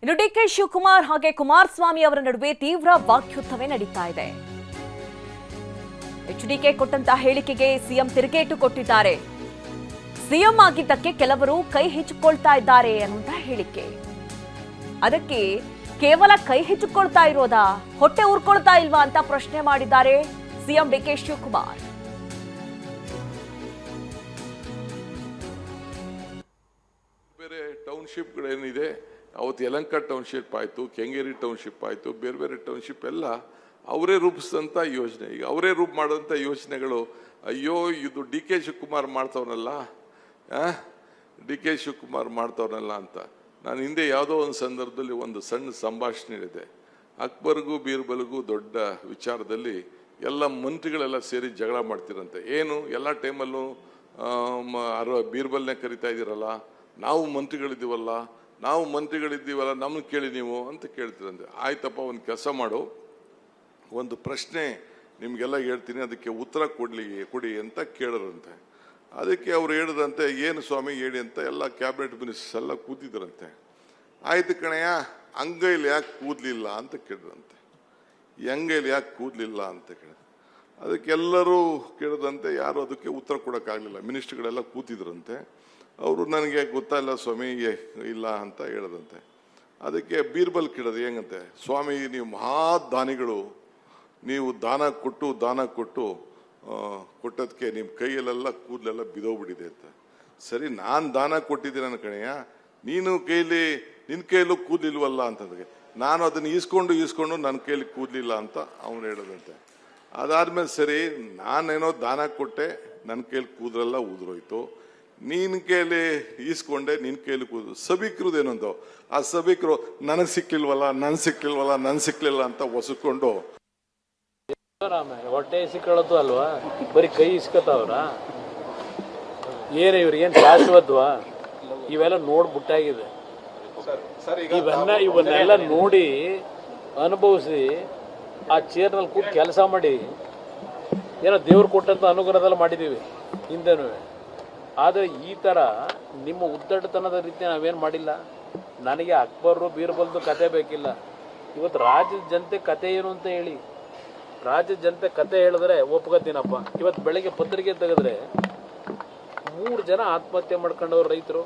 ಇನ್ನು ಡಿಕೆ ಶಿವಕುಮಾರ್ ಹಾಗೆ ಕುಮಾರಸ್ವಾಮಿ ಅವರ ನಡುವೆ ತೀವ್ರ ವಾಕ್ಯುದ್ಧವೇ ನಡೀತಾ ಇದೆ. ಎಚ್ಡಿಕೆ ಕೊಟ್ಟಂತ ಹೇಳಿಕೆಗೆ ಸಿಎಂ ತಿರುಗೇಟು ಕೊಟ್ಟಿದ್ದಾರೆ. ಸಿಎಂ ಆಗಿದ್ದಕ್ಕೆ ಕೆಲವರು ಕೈ ಹೆಚ್ಚಿಕೊಳ್ತಾ ಇದ್ದಾರೆ ಅನ್ನುವಂತ ಹೇಳಿಕೆ. ಅದಕ್ಕೆ ಕೇವಲ ಕೈ ಹೆಚ್ಚಿಕೊಳ್ತಾ ಇರೋದಾ, ಹೊಟ್ಟೆ ಉರ್ಕೊಳ್ತಾ ಇಲ್ವಾ ಅಂತ ಪ್ರಶ್ನೆ ಮಾಡಿದ್ದಾರೆ ಸಿಎಂ ಡಿಕೆ ಶಿವಕುಮಾರ್. ಬೇರೆ ಟೌನ್ಶಿಪ್ಗಳೇನಿದೆ, ಅವತ್ತು ಯಲಹಂಕ ಟೌನ್ಶಿಪ್ ಆಯಿತು, ಕೆಂಗೇರಿ ಟೌನ್ಶಿಪ್ ಆಯಿತು, ಬೇರೆ ಬೇರೆ ಟೌನ್ಶಿಪ್ ಎಲ್ಲ ಅವರೇ ರೂಪಿಸಿದಂಥ ಯೋಜನೆ. ಈಗ ಅವರೇ ರೂಪ ಮಾಡಿದಂಥ ಯೋಜನೆಗಳು, ಅಯ್ಯೋ ಇದು ಡಿ ಕೆ ಶಿವಕುಮಾರ್ ಮಾಡ್ತವನಲ್ಲ, ಡಿ ಕೆ ಶಿವಕುಮಾರ್ ಮಾಡ್ತವನಲ್ಲ ಅಂತ. ನಾನು ಹಿಂದೆ ಯಾವುದೋ ಒಂದು ಸಂದರ್ಭದಲ್ಲಿ ಒಂದು ಸಣ್ಣ ಸಂಭಾಷಣೆ ಇದೆ. ಅಕ್ಬರ್ಗೂ ಬೀರ್ಬಲ್ಗೂ ದೊಡ್ಡ ವಿಚಾರದಲ್ಲಿ ಎಲ್ಲ ಮಂತ್ರಿಗಳೆಲ್ಲ ಸೇರಿ ಜಗಳ ಮಾಡ್ತಿರಂತೆ. ಏನು ಎಲ್ಲ ಟೈಮಲ್ಲೂ ಬೀರ್ಬಲ್ನೇ ಕರಿತಾ ಇದ್ದೀರಲ್ಲ, ನಾವು ಮಂತ್ರಿಗಳಿದ್ದೀವಲ್ಲ ನಮ್ಮನ್ನು ಕೇಳಿ ನೀವು ಅಂತ ಕೇಳ್ತಿರಂತೆ. ಆಯ್ತಪ್ಪ, ಒಂದು ಕೆಲಸ ಮಾಡು, ಒಂದು ಪ್ರಶ್ನೆ ನಿಮಗೆಲ್ಲ ಹೇಳ್ತೀನಿ, ಅದಕ್ಕೆ ಉತ್ತರ ಕೊಡಿ ಅಂತ ಕೇಳರಂತೆ. ಅದಕ್ಕೆ ಅವ್ರು ಹೇಳಿದಂತೆ, ಏನು ಸ್ವಾಮಿ ಹೇಳಿ ಅಂತ ಎಲ್ಲ ಕ್ಯಾಬಿನೆಟ್ ಮಿನಿಸ್ಟರ್ಸ್ ಎಲ್ಲ ಕೂತಿದ್ರಂತೆ. ಆಯ್ತು ಕಣಯ್ಯ, ಅಂಗೈಲಿ ಯಾಕೆ ಕೂದಲಿಲ್ಲ ಅಂತ ಕೇಳಿದ್ರಂತೆ. ಈ ಅಂಗೈಲಿ ಯಾಕೆ ಕೂದಲಿಲ್ಲ ಅಂತ ಕೇಳಿದ್ರು. ಅದಕ್ಕೆಲ್ಲರೂ ಕೇಳಿದಂತೆ ಯಾರು ಅದಕ್ಕೆ ಉತ್ತರ ಕೊಡೋಕ್ಕಾಗಲಿಲ್ಲ. ಮಿನಿಸ್ಟ್ರುಗಳೆಲ್ಲ ಕೂತಿದ್ರಂತೆ. ಅವರು ನನಗೆ ಗೊತ್ತಾಯಿಲ್ಲ ಸ್ವಾಮಿ ಇಲ್ಲ ಅಂತ ಹೇಳದಂತೆ. ಅದಕ್ಕೆ ಬೀರ್ಬಲ್ ಕೇಳೋದು ಹೆಂಗಂತೆ, ಸ್ವಾಮಿ ನೀವು ಮಹಾದಾನಿಗಳು, ನೀವು ದಾನ ಕೊಟ್ಟು ಕೊಟ್ಟದಕ್ಕೆ ನಿಮ್ಮ ಕೈಯಲ್ಲೆಲ್ಲ ಕೂದಲೆಲ್ಲ ಬಿದೋಗ್ಬಿಟ್ಟಿದೆ ಅಂತ. ಸರಿ, ನಾನು ದಾನ ಕೊಟ್ಟಿದ್ದೀನಿ ನನ್ನ ಕಣಯ್ಯ, ನಿನ್ನ ಕೈಯಲ್ಲೂ ಕೂದಲಿಲ್ವಲ್ಲ ಅಂತಂದ್ರೆ, ನಾನು ಅದನ್ನು ಈಸ್ಕೊಂಡು ನನ್ನ ಕೈಯಲ್ಲಿ ಕೂದಲಿಲ್ಲ ಅಂತ ಅವನು ಹೇಳೋದಂತೆ. ಅದಾದ್ಮೇಲೆ ಸರಿ, ನಾನೇನೋ ದಾನ ಕೊಟ್ಟೆ, ನನ್ನ ಕೈಯಲ್ಲಿ ಕೂದಲೆಲ್ಲ ಉದುರೋಯ್ತು, ನಿನ್ನ ಕೈಯಲ್ಲಿ ಈಸ್ಕೊಂಡೆ, ನಿನ್ನ ಕೈಯಲ್ಲಿ ಕೂದಲು ಸಭಿಕರದೇನಂತ, ಆ ಸಭಿಕರು ನನಗೆ ಸಿಕ್ಲಿಲ್ಲ ಅಂತ ಒಸ್ಕೊಂಡು ಹೊಟ್ಟೆ ಇಸ್ಕೊಳ್ಳೋದು ಅಲ್ವಾ, ಬರೀ ಕೈ ಇಸ್ಕೊತಾವ್ರ. ಇವ್ರಿಗೇನು ಶಾಶ್ವತವಾ? ಇವೆಲ್ಲ ನೋಡ್ಬಿಟ್ಟಾಗಿದೆ. ಇವನ್ನೆಲ್ಲ ನೋಡಿ ಅನುಭವಿಸಿ ಆ ಚೇರ್ನಲ್ಲಿ ಕೂತ್ ಕೆಲಸ ಮಾಡಿ ಏನೋ ದೇವ್ರು ಕೊಟ್ಟಂತ ಅನುಗ್ರಹದಲ್ಲಿ ಮಾಡಿದ್ದೀವಿ ಹಿಂದೆನೂ. ಆದರೆ ಈ ಥರ ನಿಮ್ಮ ಉದ್ದಟತನದ ರೀತಿ ನಾವೇನು ಮಾಡಿಲ್ಲ. ನನಗೆ ಅಕ್ಬರು ಬೀರ್ಬಲ್ದು ಕತೆ ಬೇಕಿಲ್ಲ. ಇವತ್ತು ರಾಜ್ಯದ ಜನತೆ ಕತೆ ಏನು ಅಂತ ಹೇಳಿ, ರಾಜ್ಯದ ಜನತೆ ಕತೆ ಹೇಳಿದ್ರೆ ಒಪ್ಕೋತೀನಪ್ಪ. ಇವತ್ತು ಬೆಳಗ್ಗೆ ಪತ್ರಿಕೆ ತೆಗೆದ್ರೆ 3 ಜನ ಆತ್ಮಹತ್ಯೆ ಮಾಡ್ಕೊಂಡವ್ರು ರೈತರು.